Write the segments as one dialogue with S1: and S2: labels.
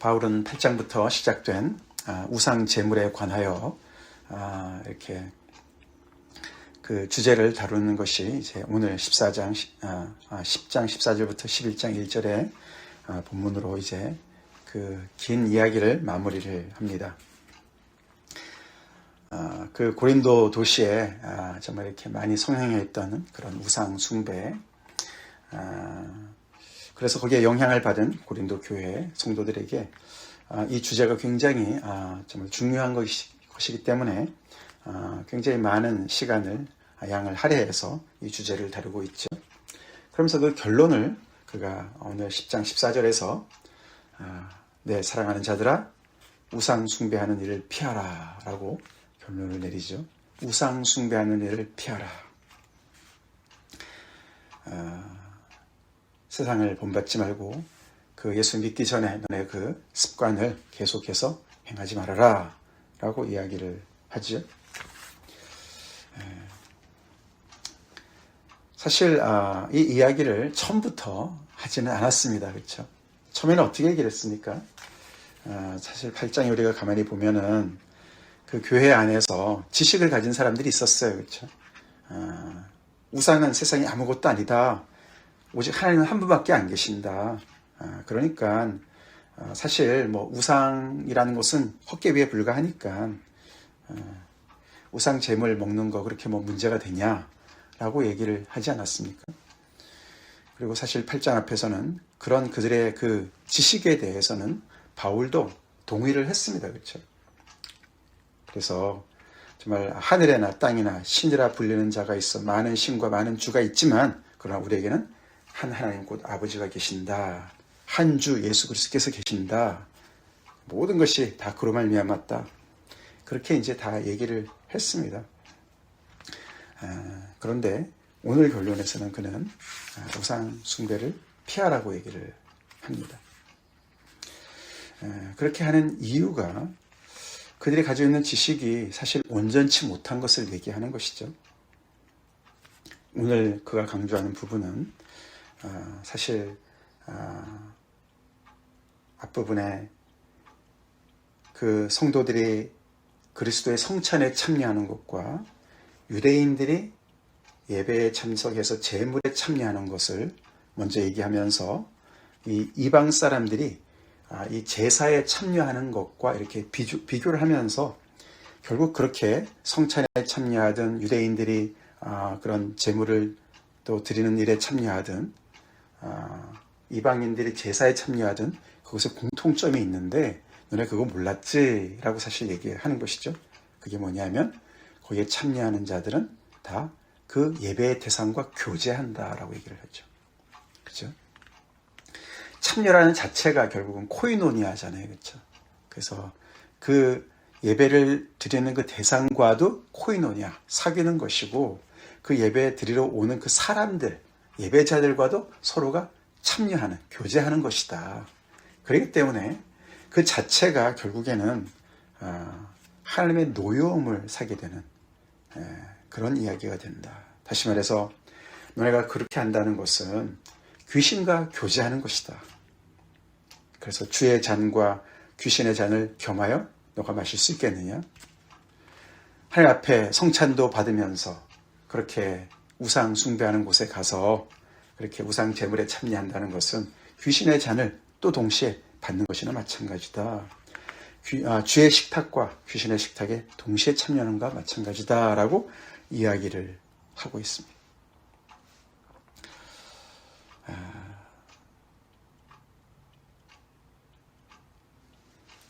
S1: 바울은 8장부터 시작된 우상 제물에 관하여 이렇게 그 주제를 다루는 것이 이제 오늘 10장 14절부터 11장 1절의 본문으로 이제 그 긴 이야기를 마무리를 합니다. 그 고린도 도시에 정말 이렇게 많이 성행해 있던 그런 우상 숭배, 그래서 거기에 영향을 받은 고린도 교회 성도들에게 이 주제가 굉장히 정말 중요한 것이기 때문에 굉장히 많은 시간을 양을 할애해서 이 주제를 다루고 있죠. 그러면서 그 결론을 그가 오늘 10장 14절에서 내 사랑하는 자들아 우상 숭배하는 일을 피하라 라고 결론을 내리죠. 우상 숭배하는 일을 피하라. 세상을 본받지 말고 그 예수 믿기 전에 너네 그 습관을 계속해서 행하지 말아라 라고 이야기를 하죠. 사실 이 이야기를 처음부터 하지는 않았습니다. 그렇죠? 처음에는 어떻게 얘기를 했습니까? 사실 8장에 우리가 가만히 보면은 그 교회 안에서 지식을 가진 사람들이 있었어요. 그렇죠? 우상은 세상에 아무것도 아니다. 오직 하나님은 한 분밖에 안 계신다. 그러니까 사실 뭐 우상이라는 것은 헛개 위에 불과하니까 우상 제물 먹는 거 그렇게 뭐 문제가 되냐라고 얘기를 하지 않았습니까? 그리고 사실 8장 앞에서는 그런 그들의 그 지식에 대해서는 바울도 동의를 했습니다. 그렇죠? 그래서 정말 하늘에나 땅이나 신이라 불리는 자가 있어 많은 신과 많은 주가 있지만 그러나 우리에게는 한 하나님 곧 아버지가 계신다. 한 주 예수 그리스도께서 계신다. 모든 것이 다 그로 말미암았다. 그렇게 이제 다 얘기를 했습니다. 그런데 오늘 결론에서는 그는 우상 숭배를 피하라고 얘기를 합니다. 그렇게 하는 이유가 그들이 가지고 있는 지식이 사실 온전치 못한 것을 얘기하는 것이죠. 오늘 그가 강조하는 부분은 사실 앞부분에 그 성도들이 그리스도의 성찬에 참여하는 것과 유대인들이 예배에 참석해서 제물에 참여하는 것을 먼저 얘기하면서 이 이방 사람들이 이 제사에 참여하는 것과 이렇게 비교를 하면서 결국 그렇게 성찬에 참여하든 유대인들이 그런 제물을 또 드리는 일에 참여하든 이방인들이 제사에 참여하든 그것에 공통점이 있는데 너네 그거 몰랐지? 라고 사실 얘기하는 것이죠. 그게 뭐냐면 거기에 참여하는 자들은 다 그 예배의 대상과 교제한다라고 얘기를 하죠. 그렇죠? 참여라는 자체가 결국은 코이노니아잖아요. 그렇죠? 그래서 그 예배를 드리는 그 대상과도 코이노니아, 사귀는 것이고 그 예배 드리러 오는 그 사람들, 예배자들과도 서로가 참여하는, 교제하는 것이다. 그렇기 때문에 그 자체가 결국에는 하나님의 노여움을 사게 되는 그런 이야기가 된다. 다시 말해서 너네가 그렇게 한다는 것은 귀신과 교제하는 것이다. 그래서 주의 잔과 귀신의 잔을 겸하여 너가 마실 수 있겠느냐? 하나님 앞에 성찬도 받으면서 그렇게 우상 숭배하는 곳에 가서 그렇게 우상 제물에 참여한다는 것은 귀신의 잔을 또 동시에 받는 것이나 마찬가지다. 주의 식탁과 귀신의 식탁에 동시에 참여하는 것과 마찬가지다라고 이야기를 하고 있습니다.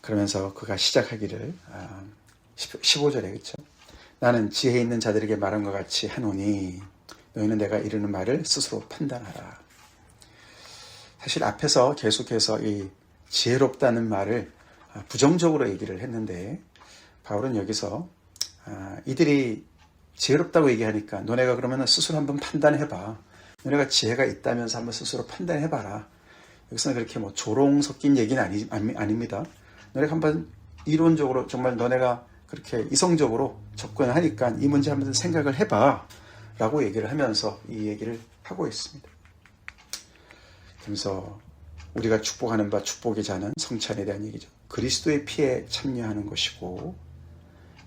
S1: 그러면서 그가 시작하기를 15절에 그렇죠? 나는 지혜 있는 자들에게 말한 것 같이 하노니 너희는 내가 이르는 말을 스스로 판단하라. 사실 앞에서 계속해서 이 지혜롭다는 말을 부정적으로 얘기를 했는데 바울은 여기서 이들이 지혜롭다고 얘기하니까 너네가 그러면 스스로 한번 판단해봐. 너네가 지혜가 있다면서 한번 스스로 판단해봐라. 여기서는 그렇게 뭐 조롱 섞인 얘기는 아닙니다. 너네가 한번 이론적으로 정말 너네가 그렇게 이성적으로 접근하니까 이 문제 한번 생각을 해봐 라고 얘기를 하면서 이 얘기를 하고 있습니다. 그래서 우리가 축복하는 바 축복의 자는 성찬에 대한 얘기죠. 그리스도의 피에 참여하는 것이고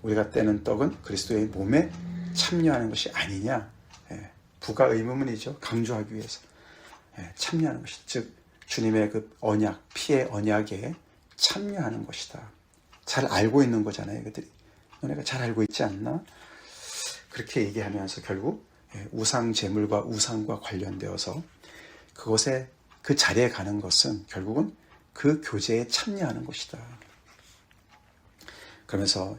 S1: 우리가 떼는 떡은 그리스도의 몸에 참여하는 것이 아니냐. 부가 의문문이죠. 강조하기 위해서 참여하는 것이, 즉 주님의 그 언약, 피의 언약에 참여하는 것이다. 잘 알고 있는 거잖아요. 그들이 너네가 잘 알고 있지 않나? 그렇게 얘기하면서 결국 우상 제물과 우상과 관련되어서 그곳에 그 자리에 가는 것은 결국은 그 교제에 참여하는 것이다. 그러면서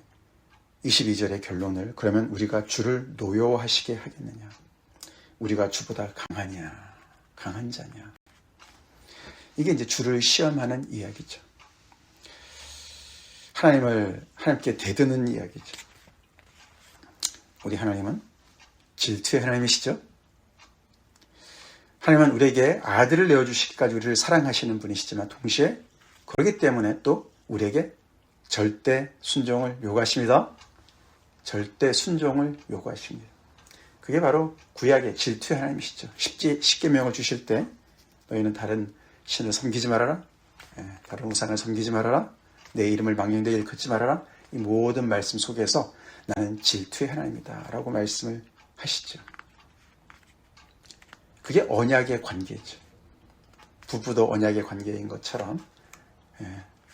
S1: 22절의 결론을, 그러면 우리가 주를 노여워하시게 하겠느냐? 우리가 주보다 강하냐? 강한 자냐? 이게 이제 주를 시험하는 이야기죠. 하나님께 대드는 이야기죠. 우리 하나님은 질투의 하나님이시죠. 하나님은 우리에게 아들을 내어주시기까지 우리를 사랑하시는 분이시지만 동시에 그렇기 때문에 또 우리에게 절대 순종을 요구하십니다. 절대 순종을 요구하십니다. 그게 바로 구약의 질투의 하나님이시죠. 십계명을 주실 때 너희는 다른 신을 섬기지 말아라. 다른 우상을 섬기지 말아라. 내 이름을 망령되이 일컫지 말아라. 이 모든 말씀 속에서 나는 질투의 하나님이다 라고 말씀을 하시죠. 그게 언약의 관계죠. 부부도 언약의 관계인 것처럼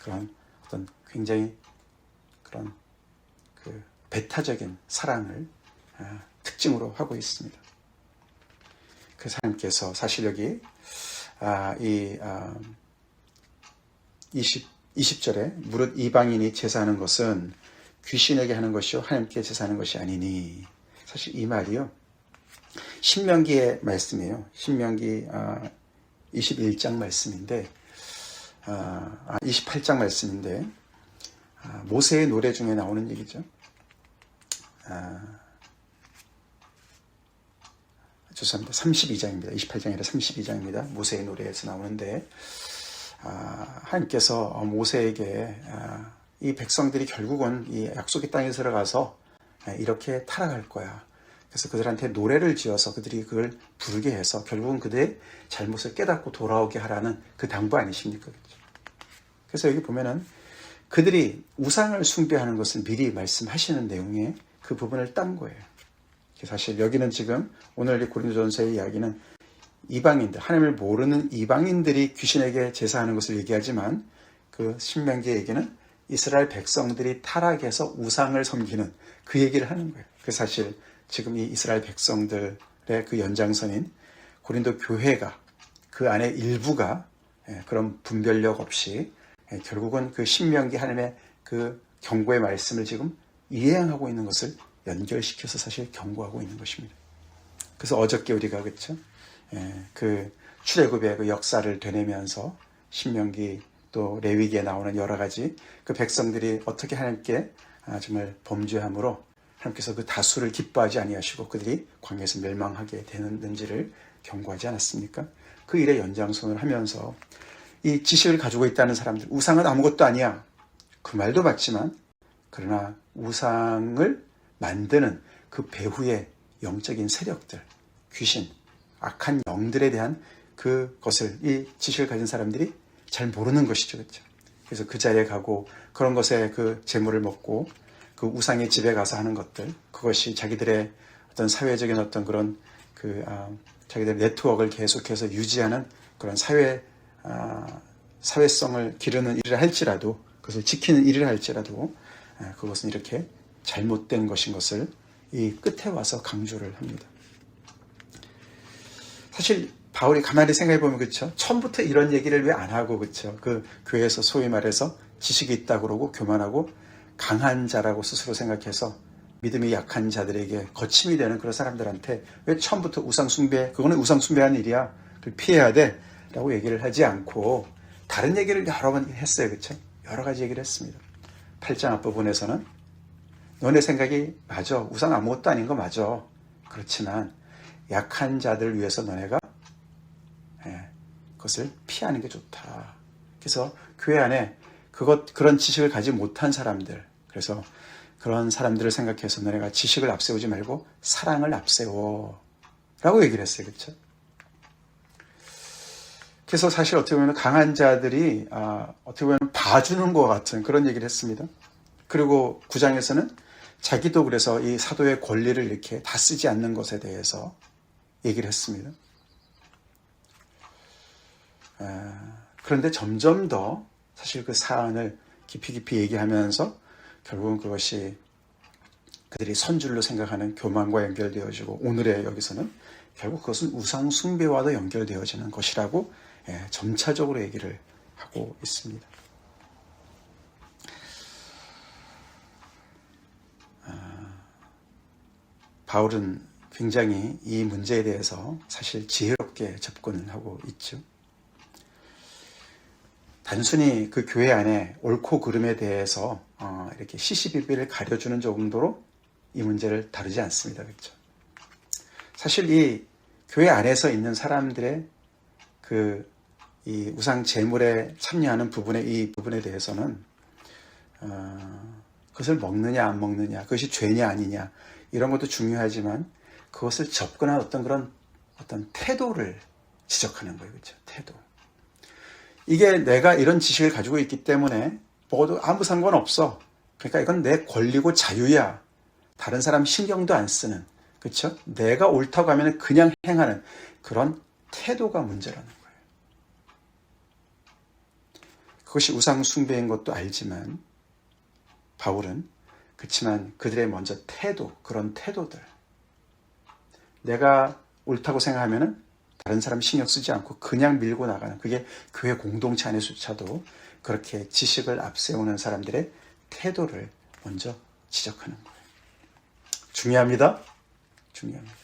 S1: 그런 어떤 굉장히 그런 그 배타적인 사랑을 특징으로 하고 있습니다. 그 하나님께서 사실 여기 20절에 무릇 이방인이 제사하는 것은 귀신에게 하는 것이요 하나님께 제사하는 것이 아니니, 사실 이 말이요 신명기의 말씀이에요. 신명기 21장 말씀인데 28장 말씀인데 모세의 노래 중에 나오는 얘기죠. 죄송합니다. 32장입니다. 28장이 아니라 32장입니다. 모세의 노래에서 나오는데 하나님께서 모세에게 이 백성들이 결국은 이 약속의 땅에 들어가서 이렇게 타락할 거야. 그래서 그들한테 노래를 지어서 그들이 그걸 부르게 해서 결국은 그들의 잘못을 깨닫고 돌아오게 하라는 그 당부 아니십니까? 그래서 여기 보면은 그들이 우상을 숭배하는 것을 미리 말씀하시는 내용에 그 부분을 딴 거예요. 사실 여기는 지금 오늘 고린도전서의 이야기는 이방인들, 하나님을 모르는 이방인들이 귀신에게 제사하는 것을 얘기하지만 그 신명기의 얘기는 이스라엘 백성들이 타락해서 우상을 섬기는 그 얘기를 하는 거예요. 그 사실 지금 이 이스라엘 백성들의 그 연장선인 고린도 교회가 그 안에 일부가 그런 분별력 없이 결국은 그 신명기 하나님의 그 경고의 말씀을 지금 이행하고 있는 것을 연결시켜서 사실 경고하고 있는 것입니다. 그래서 어저께 우리가 그렇죠? 그 출애굽의 그 역사를 되뇌면서 신명기 또 레위기에 나오는 여러 가지 그 백성들이 어떻게 하나님께 정말 범죄함으로 하나님께서 그 다수를 기뻐하지 아니하시고 그들이 광야에서 멸망하게 되는지를 경고하지 않았습니까? 그 일의 연장선을 하면서 이 지식을 가지고 있다는 사람들, 우상은 아무것도 아니야. 그 말도 맞지만 그러나 우상을 만드는 그 배후의 영적인 세력들, 귀신, 악한 영들에 대한 그것을 이 지식을 가진 사람들이 잘 모르는 것이죠. 그렇죠? 그래서 그 자리에 가고 그런 것에 그 재물을 먹고 그 우상의 집에 가서 하는 것들, 그것이 자기들의 어떤 사회적인 어떤 그런 자기들의 네트워크를 계속해서 유지하는 그런 사회성을 기르는 일을 할지라도, 그것을 지키는 일을 할지라도 그것은 이렇게 잘못된 것인 것을 이 끝에 와서 강조를 합니다. 사실 바울이 가만히 생각해 보면 그렇죠. 처음부터 이런 얘기를 왜 안 하고 그렇죠. 그 교회에서 소위 말해서 지식이 있다 그러고 교만하고 강한 자라고 스스로 생각해서 믿음이 약한 자들에게 거침이 되는 그런 사람들한테 왜 처음부터 우상 숭배, 그거는 우상 숭배하는 일이야. 그걸 피해야 돼. 라고 얘기를 하지 않고 다른 얘기를 여러 번 했어요. 그렇죠? 여러 가지 얘기를 했습니다. 8장 앞부분에서는 너네 생각이 맞아. 우상 아무것도 아닌 거 맞아. 그렇지만 약한 자들을 위해서 너네가 그것을 피하는 게 좋다. 그래서 교회 안에 그런 지식을 가지 못한 사람들, 그래서 그런 사람들을 생각해서 너네가 지식을 앞세우지 말고 사랑을 앞세워 라고 얘기를 했어요. 그렇죠? 그래서 사실 어떻게 보면 강한 자들이 어떻게 보면 봐주는 것 같은 그런 얘기를 했습니다. 그리고 9장에서는 자기도 그래서 이 사도의 권리를 이렇게 다 쓰지 않는 것에 대해서 얘기를 했습니다. 그런데 점점 더 사실 그 사안을 깊이 얘기하면서 결국은 그것이 그들이 선줄로 생각하는 교만과 연결되어지고 오늘의 여기서는 결국 그것은 우상 숭배와도 연결되어지는 것이라고 점차적으로 얘기를 하고 있습니다. 바울은 굉장히 이 문제에 대해서 사실 지혜롭게 접근을 하고 있죠. 단순히 그 교회 안에 옳고 그름에 대해서 이렇게 시시비비를 가려주는 정도로 이 문제를 다루지 않습니다. 그렇죠? 사실 이 교회 안에서 있는 사람들의 이 우상 제물에 참여하는 이 부분에 대해서는 그것을 먹느냐 안 먹느냐, 그것이 죄냐 아니냐 이런 것도 중요하지만 그것을 접근한 어떤 태도를 지적하는 거예요. 그렇죠? 태도. 이게 내가 이런 지식을 가지고 있기 때문에 먹어도 아무 상관없어. 그러니까 이건 내 권리고 자유야. 다른 사람 신경도 안 쓰는. 그렇죠? 내가 옳다고 하면 그냥 행하는 그런 태도가 문제라는 거예요. 그것이 우상 숭배인 것도 알지만 바울은 그렇지만 그들의 먼저 그런 태도들. 내가 옳다고 생각하면은 다른 사람 신경 쓰지 않고 그냥 밀고 나가는 그게 교회 공동체 안에서조차도 그렇게 지식을 앞세우는 사람들의 태도를 먼저 지적하는 거예요. 중요합니다. 중요합니다.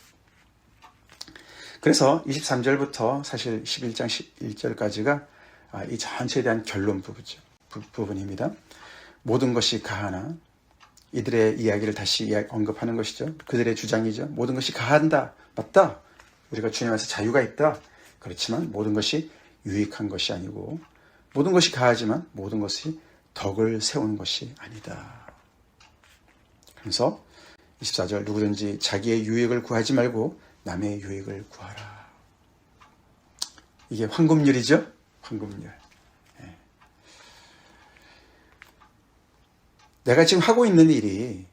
S1: 그래서 23절부터 사실 11장 1절까지가 이 전체에 대한 결론 부분입니다. 모든 것이 가하나 이들의 이야기를 다시 언급하는 것이죠. 그들의 주장이죠. 모든 것이 가한다. 맞다. 우리가 주님 안에서 자유가 있다. 그렇지만 모든 것이 유익한 것이 아니고 모든 것이 가하지만 모든 것이 덕을 세우는 것이 아니다. 그래서 24절 누구든지 자기의 유익을 구하지 말고 남의 유익을 구하라. 이게 황금률이죠. 황금률. 내가 지금 하고 있는 일이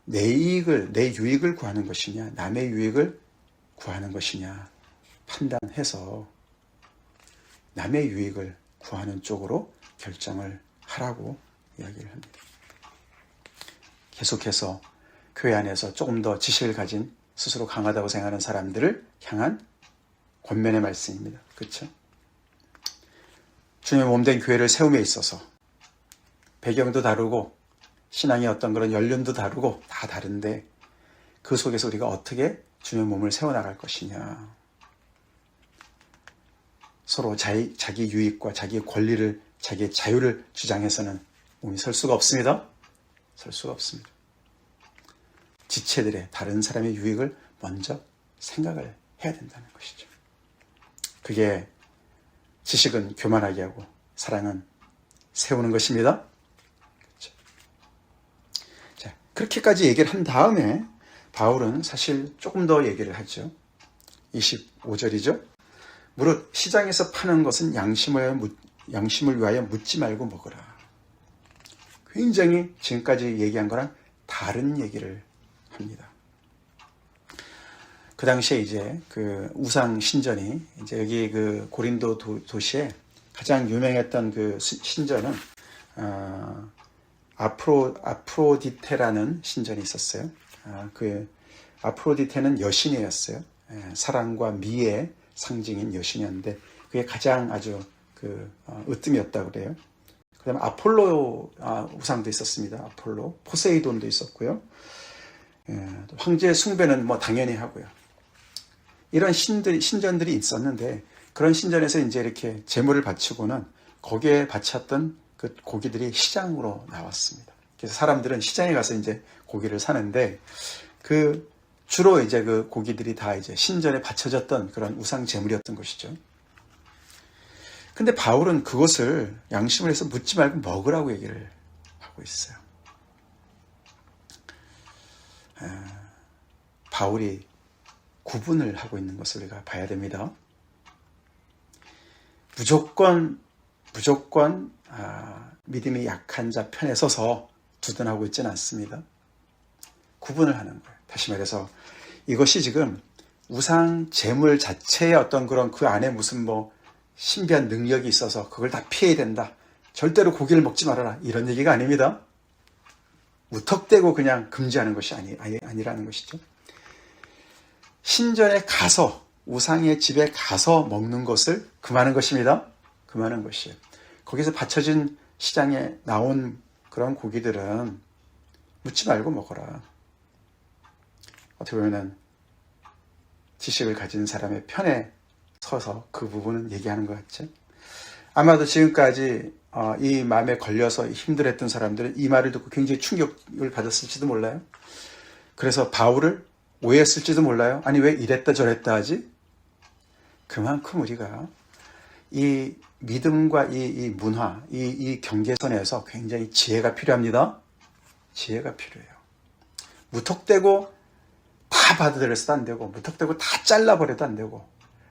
S1: 내 유익을 구하는 것이냐 남의 유익을 구하는 것이냐 판단해서 남의 유익을 구하는 쪽으로 결정을 하라고 이야기를 합니다. 계속해서 교회 안에서 조금 더 지식을 가진 스스로 강하다고 생각하는 사람들을 향한 권면의 말씀입니다. 그렇죠? 주님의 몸된 교회를 세움에 있어서 배경도 다르고 신앙의 어떤 그런 연륜도 다르고 다 다른데 그 속에서 우리가 어떻게 주님의 몸을 세워나갈 것이냐. 서로 자기 유익과 자기의 권리를, 자기의 자유를 주장해서는 몸이 설 수가 없습니다. 설 수가 없습니다. 지체들의 다른 사람의 유익을 먼저 생각을 해야 된다는 것이죠. 그게 지식은 교만하게 하고 사랑은 세우는 것입니다. 그렇죠? 자, 그렇게까지 얘기를 한 다음에 바울은 사실 조금 더 얘기를 하죠. 25절이죠. 무릇 시장에서 파는 것은 양심을 위하여 묻지 말고 먹으라. 굉장히 지금까지 얘기한 거랑 다른 얘기를 합니다. 그 당시에 이제 그 우상 신전이 이제 여기 그 고린도 도시에 가장 유명했던 그 신전은 아프로디테라는 신전이 있었어요. 그 아프로디테는 여신이었어요. 사랑과 미의 상징인 여신이었는데 그게 가장 아주 으뜸이었다고 그래요. 그 다음에 아폴로 우상도 있었습니다. 아폴로, 포세이돈도 있었고요. 황제의 숭배는 뭐 당연히 하고요. 이런 신전들이 있었는데 그런 신전에서 이제 이렇게 제물을 바치고는 거기에 바쳤던 그 고기들이 시장으로 나왔습니다. 그래서 사람들은 시장에 가서 이제 고기를 사는데 주로 이제 그 고기들이 다 이제 신전에 바쳐졌던 그런 우상 제물이었던 것이죠. 근데 바울은 그것을 양심을 해서 묻지 말고 먹으라고 얘기를 하고 있어요. 바울이 구분을 하고 있는 것을 우리가 봐야 됩니다. 무조건 믿음이 약한 자 편에 서서 두둔하고 있지는 않습니다. 구분을 하는 거예요. 다시 말해서 이것이 지금 우상 제물 자체의 어떤 그런 그 안에 무슨 뭐 신비한 능력이 있어서 그걸 다 피해야 된다. 절대로 고기를 먹지 말아라. 이런 얘기가 아닙니다. 무턱대고 그냥 금지하는 것이 아니라는 것이죠. 신전에 가서 우상의 집에 가서 먹는 것을 금하는 것입니다. 금하는 것이에요. 거기서 받쳐진 시장에 나온 그런 고기들은 묻지 말고 먹어라. 어떻게 보면 지식을 가진 사람의 편에 서서 그 부분은 얘기하는 것 같죠. 아마도 지금까지 이 마음에 걸려서 힘들었던 사람들은 이 말을 듣고 굉장히 충격을 받았을지도 몰라요. 그래서 바울을 오해했을지도 몰라요. 아니 왜 이랬다 저랬다 하지? 그만큼 우리가 이 믿음과 이 문화, 이 경계선에서 굉장히 지혜가 필요합니다. 지혜가 필요해요. 무턱대고 다 받아들여서도 안 되고 무턱대고 다 잘라버려도 안 되고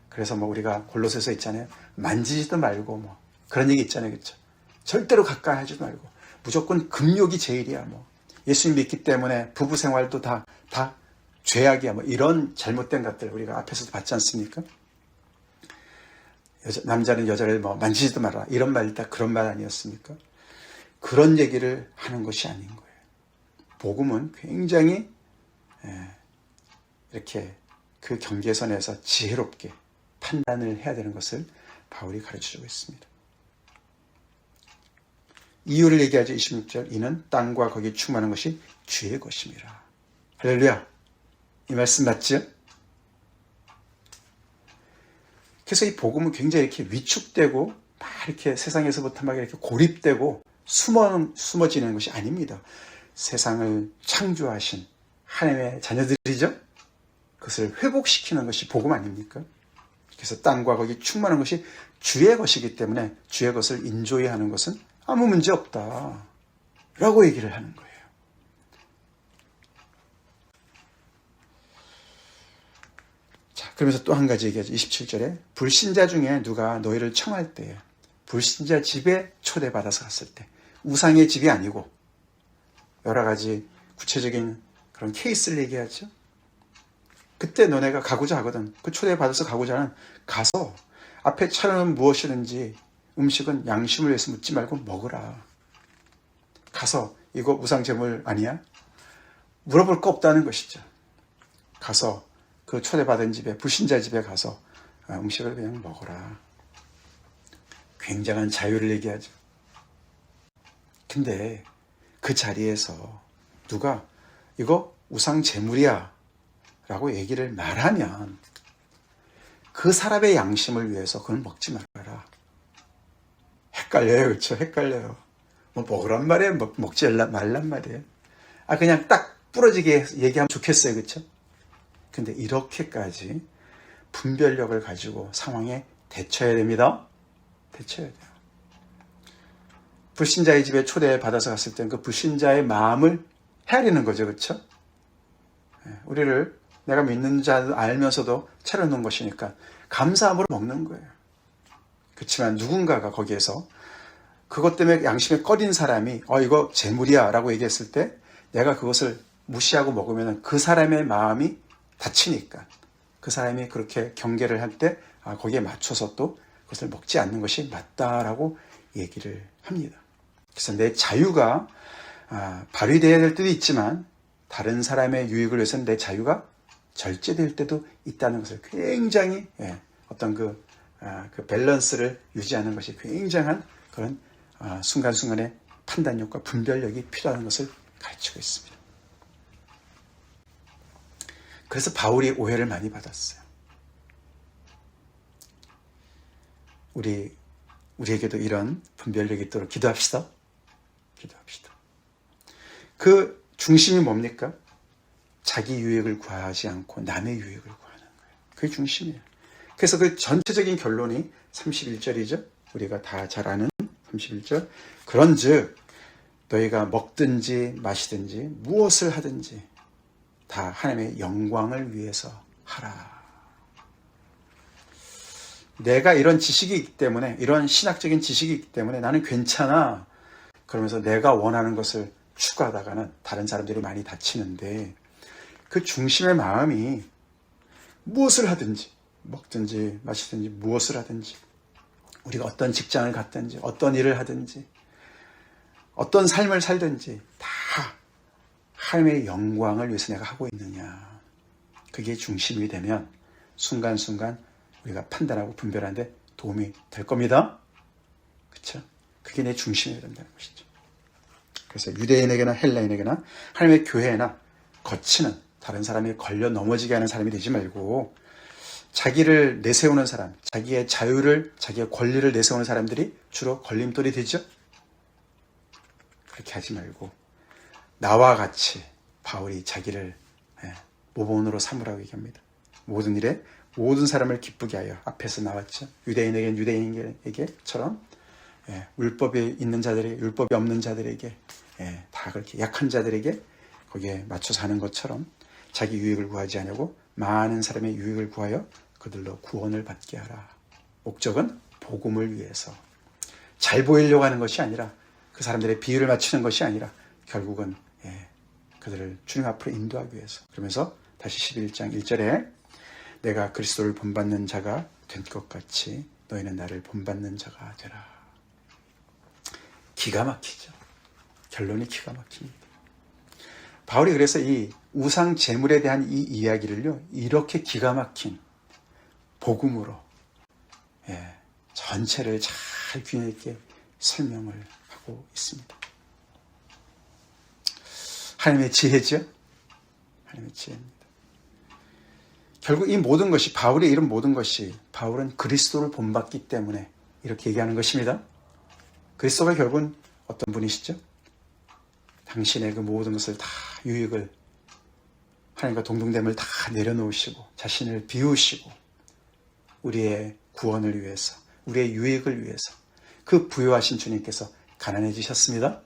S1: 그래서 뭐 우리가 골로새서 있잖아요. 만지지도 말고 뭐 그런 얘기 있잖아요. 그렇죠? 절대로 가까이 하지도 말고 무조건 금욕이 제일이야. 뭐 예수님 믿기 때문에 부부 생활도 다 죄악이야. 뭐 이런 잘못된 것들 우리가 앞에서도 봤지 않습니까? 남자는 여자를 뭐 만지지도 마라. 이런 말 다 그런 말 아니었습니까? 그런 얘기를 하는 것이 아닌 거예요. 복음은 굉장히 이렇게 그 경계선에서 지혜롭게 판단을 해야 되는 것을 바울이 가르쳐주고 있습니다. 이유를 얘기하죠. 26절 이는 땅과 거기 충만한 것이 주의 것임이라. 할렐루야. 이 말씀 맞죠? 그래서 이 복음은 굉장히 이렇게 위축되고 막 이렇게 세상에서부터 막 이렇게 고립되고 숨어지는 것이 아닙니다. 세상을 창조하신 하나님의 자녀들이죠. 그것을 회복시키는 것이 복음 아닙니까? 그래서 땅과 거기 충만한 것이 주의 것이기 때문에 주의 것을 인조이하는 것은 아무 문제 없다 라고 얘기를 하는 거예요. 자, 그러면서 또 한 가지 얘기하죠. 27절에 불신자 중에 누가 너희를 청할 때에 불신자 집에 초대받아서 갔을 때 우상의 집이 아니고 여러 가지 구체적인 그런 케이스를 얘기하죠. 그때 너네가 가고자 하거든. 그 초대받아서 가고자 하는 가서 앞에 차려놓은 무엇이든지 음식은 양심을 위해서 묻지 말고 먹으라. 가서 이거 우상제물 아니야? 물어볼 거 없다는 것이죠. 가서 그 초대받은 집에 불신자 집에 가서 음식을 그냥 먹어라. 굉장한 자유를 얘기하죠. 근데 그 자리에서 누가 이거 우상제물이야 라고 얘기를 말하면 그 사람의 양심을 위해서 그걸 먹지 말아라. 헷갈려요. 그렇죠? 헷갈려요. 뭐 먹으란 말이에요. 먹지 말란 말이에요. 그냥 딱 부러지게 얘기하면 좋겠어요. 그렇죠? 근데 이렇게까지 분별력을 가지고 상황에 대처해야 됩니다. 대처해야 돼요. 불신자의 집에 초대받아서 갔을 땐 그 불신자의 마음을 헤아리는 거죠. 그렇죠? 우리를 내가 믿는 자 알면서도 차려놓은 것이니까 감사함으로 먹는 거예요. 그렇지만 누군가가 거기에서 그것 때문에 양심에 꺼린 사람이 이거 재물이야 라고 얘기했을 때 내가 그것을 무시하고 먹으면 그 사람의 마음이 다치니까 그 사람이 그렇게 경계를 할 때 거기에 맞춰서 또 그것을 먹지 않는 것이 맞다라고 얘기를 합니다. 그래서 내 자유가 발휘되어야 될 때도 있지만 다른 사람의 유익을 위해서는 내 자유가 절제될 때도 있다는 것을 굉장히 어떤 그 밸런스를 유지하는 것이 굉장한 그런 순간순간의 판단력과 분별력이 필요한 것을 가르치고 있습니다. 그래서 바울이 오해를 많이 받았어요. 우리에게도 이런 분별력이 있도록 기도합시다. 기도합시다. 그 중심이 뭡니까? 자기 유익을 구하지 않고 남의 유익을 구하는 거예요. 그게 중심이에요. 그래서 그 전체적인 결론이 31절이죠. 우리가 다 잘 아는 31절. 그런즉 너희가 먹든지 마시든지 무엇을 하든지 다 하나님의 영광을 위해서 하라. 내가 이런 지식이 있기 때문에, 이런 신학적인 지식이 있기 때문에 나는 괜찮아. 그러면서 내가 원하는 것을 추구하다가는 다른 사람들이 많이 다치는데, 그 중심의 마음이 무엇을 하든지, 먹든지 마시든지 무엇을 하든지, 우리가 어떤 직장을 갔든지 어떤 일을 하든지 어떤 삶을 살든지 다 하나님의 영광을 위해서 내가 하고 있느냐, 그게 중심이 되면 순간순간 우리가 판단하고 분별하는데 도움이 될 겁니다. 그렇죠? 그게 내 중심이 된다는 것이죠. 그래서 유대인에게나 헬라인에게나 하나님의 교회나 거치는 다른 사람이 걸려 넘어지게 하는 사람이 되지 말고, 자기를 내세우는 사람, 자기의 자유를, 자기의 권리를 내세우는 사람들이 주로 걸림돌이 되죠. 그렇게 하지 말고 나와 같이 바울이 자기를 모본으로 삼으라고 얘기합니다. 모든 일에 모든 사람을 기쁘게 하여, 앞에서 나왔죠. 유대인에게는 유대인에게처럼 율법이 있는 자들이 율법이 없는 자들에게 다 그렇게 약한 자들에게 거기에 맞춰 사는 것처럼 자기 유익을 구하지 않냐고 많은 사람의 유익을 구하여 그들로 구원을 받게 하라. 목적은 복음을 위해서, 잘 보이려고 하는 것이 아니라, 그 사람들의 비유를 맞추는 것이 아니라 결국은 그들을 주님 앞으로 인도하기 위해서. 그러면서 다시 11장 1절에 내가 그리스도를 본받는 자가 된 것 같이 너희는 나를 본받는 자가 되라. 기가 막히죠. 결론이 기가 막힙니다. 바울이 그래서 이 우상 제물에 대한 이 이야기를요, 이렇게 기가 막힌 복음으로 전체를 잘 균형 있게 설명을 하고 있습니다. 하나님의 지혜죠. 하나님의 지혜입니다. 결국 이 모든 것이, 바울의 이런 모든 것이, 바울은 그리스도를 본받기 때문에 이렇게 얘기하는 것입니다. 그리스도가 결국은 어떤 분이시죠? 당신의 그 모든 것을 다, 유익을, 하나님과 동등됨을 다 내려놓으시고 자신을 비우시고 우리의 구원을 위해서, 우리의 유익을 위해서 그 부요하신 주님께서 가난해지셨습니다.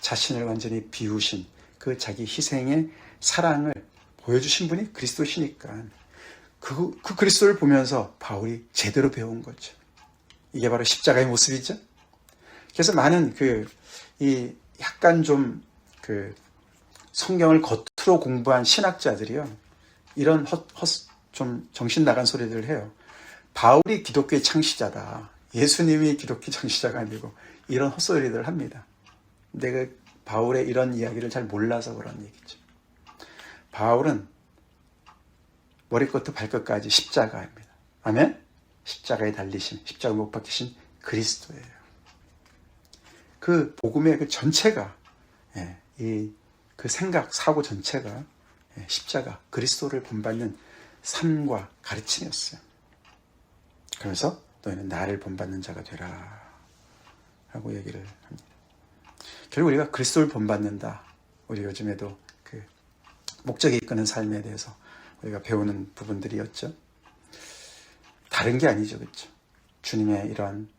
S1: 자신을 완전히 비우신 그 자기 희생의 사랑을 보여주신 분이 그리스도시니까 그 그리스도를 보면서 바울이 제대로 배운 거죠. 이게 바로 십자가의 모습이죠. 그래서 많은 이 약간 좀 성경을 겉으로 공부한 신학자들이요, 이런 좀 정신 나간 소리들을 해요. 바울이 기독교의 창시자다, 예수님이 기독교 창시자가 아니고, 이런 헛소리들을 합니다. 근데 바울의 이런 이야기를 잘 몰라서 그런 얘기죠. 바울은 머리끝부터 발끝까지 십자가입니다. 아멘? 십자가에 달리신, 십자가 못 박히신 그리스도예요. 그 복음의 그 전체가, 그 생각, 사고 전체가 십자가, 그리스도를 본받는 삶과 가르침이었어요. 그래서 너희는 나를 본받는 자가 되라 라고 얘기를 합니다. 결국 우리가 그리스도를 본받는다, 우리 요즘에도 그 목적이 이끄는 삶에 대해서 우리가 배우는 부분들이었죠. 다른 게 아니죠, 그렇죠? 주님의 이런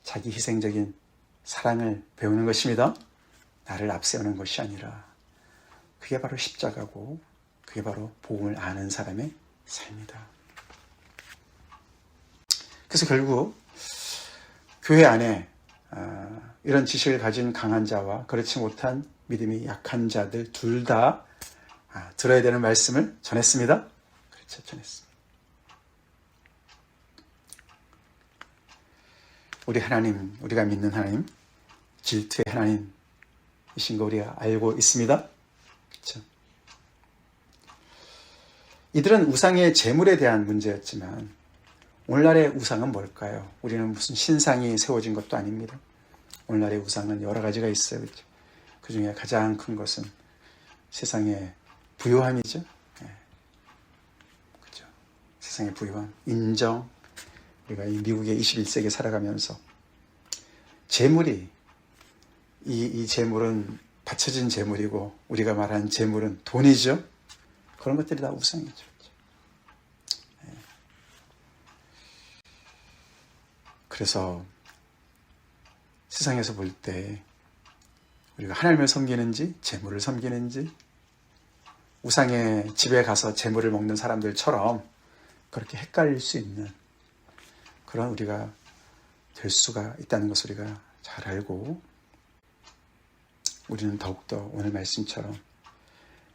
S1: 자기 희생적인 사랑을 배우는 것입니다. 나를 앞세우는 것이 아니라, 그게 바로 십자가고, 그게 바로 복음을 아는 사람의 삶이다. 그래서 결국 교회 안에 이런 지식을 가진 강한 자와 그렇지 못한 믿음이 약한 자들 둘 다 들어야 되는 말씀을 전했습니다. 그렇죠, 전했습니다. 우리 하나님, 우리가 믿는 하나님, 질투의 하나님이신 거 우리가 알고 있습니다. 그렇죠? 이들은 우상의 제물에 대한 문제였지만 오늘날의 우상은 뭘까요? 우리는 무슨 신상이 세워진 것도 아닙니다. 오늘날의 우상은 여러 가지가 있어요. 그렇죠? 그 중에 가장 큰 것은 세상의 부요함이죠. 그렇죠? 세상의 부요함, 인정. 우리가 이 미국의 21세기에 살아가면서 재물이, 이 재물은 바쳐진 재물이고 우리가 말하는 재물은 돈이죠. 그런 것들이 다 우상이죠. 그래서 세상에서 볼 때 우리가 하나님을 섬기는지 재물을 섬기는지, 우상의 집에 가서 재물을 먹는 사람들처럼 그렇게 헷갈릴 수 있는 그런 우리가 될 수가 있다는 것을 우리가 잘 알고, 우리는 더욱더 오늘 말씀처럼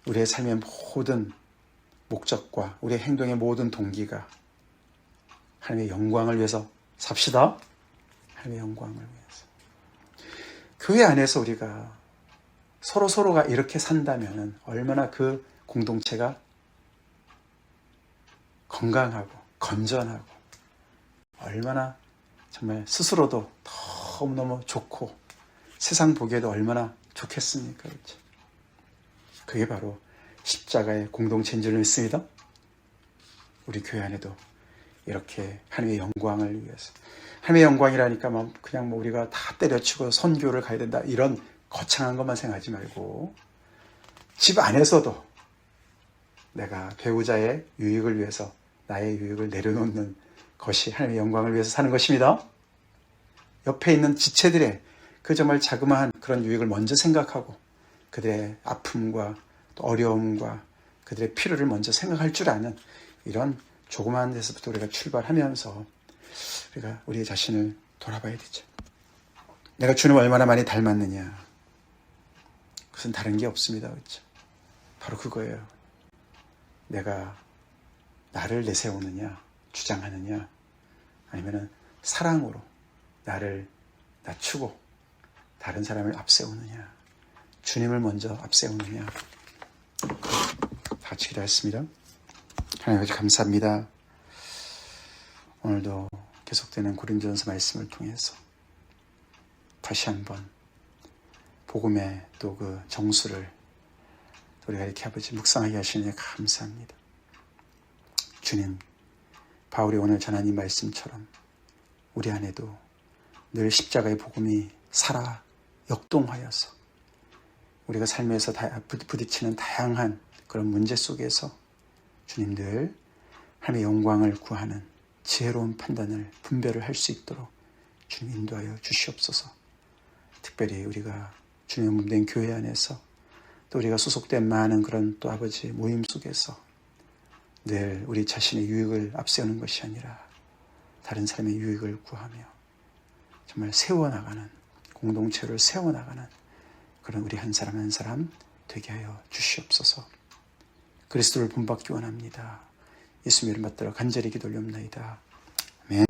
S1: 우리의 삶의 모든 목적과 우리의 행동의 모든 동기가 하나님의 영광을 위해서 삽시다. 하나님의 영광을 위해서. 교회 안에서 우리가 서로가 이렇게 산다면 얼마나 그 공동체가 건강하고 건전하고 얼마나 정말 스스로도 너무너무 좋고 세상 보기에도 얼마나 좋겠습니까? 그렇죠? 그게 바로 십자가의 공동체인 줄 믿습니다. 우리 교회 안에도 이렇게 하나님의 영광을 위해서, 하나님의 영광이라니까 그냥 우리가 다 때려치고 선교를 가야 된다 이런 거창한 것만 생각하지 말고, 집 안에서도 내가 배우자의 유익을 위해서 나의 유익을 내려놓는 것이 하나님의 영광을 위해서 사는 것입니다. 옆에 있는 지체들의 그 정말 자그마한 그런 유익을 먼저 생각하고 그들의 아픔과 또 어려움과 그들의 필요를 먼저 생각할 줄 아는 이런 조그마한 데서부터 우리가 출발하면서 우리가 우리 자신을 돌아봐야 되죠. 내가 주님 얼마나 많이 닮았느냐. 그것은 다른 게 없습니다. 그렇죠? 바로 그거예요. 내가 나를 내세우느냐, 주장하느냐, 아니면 사랑으로 나를 낮추고 다른 사람을 앞세우느냐, 주님을 먼저 앞세우느냐. 같이 기도했습니다. 하나님 아버지 감사합니다. 오늘도 계속되는 고린도전서 말씀을 통해서 다시 한번 복음의 또 그 정수를 우리가 이렇게 아버지 묵상하게 하시니 감사합니다. 주님, 바울이 오늘 전한 이 말씀처럼 우리 안에도 늘 십자가의 복음이 살아 역동하여서 우리가 삶에서 부딪히는 다양한 그런 문제 속에서 주님 늘 하나님의 영광을 구하는 지혜로운 판단을 분별을 할 수 있도록 주님 인도하여 주시옵소서. 특별히 우리가 주님의 몸된 교회 안에서 또 우리가 소속된 많은 그런 또 아버지 모임 속에서 늘 우리 자신의 유익을 앞세우는 것이 아니라 다른 사람의 유익을 구하며 정말 세워나가는, 공동체를 세워나가는 그런 우리 한 사람 한 사람 되게 하여 주시옵소서. 그리스도를 본받기 원합니다. 예수님 이름 받들어 간절히 기도 올리옵나이다. 아멘.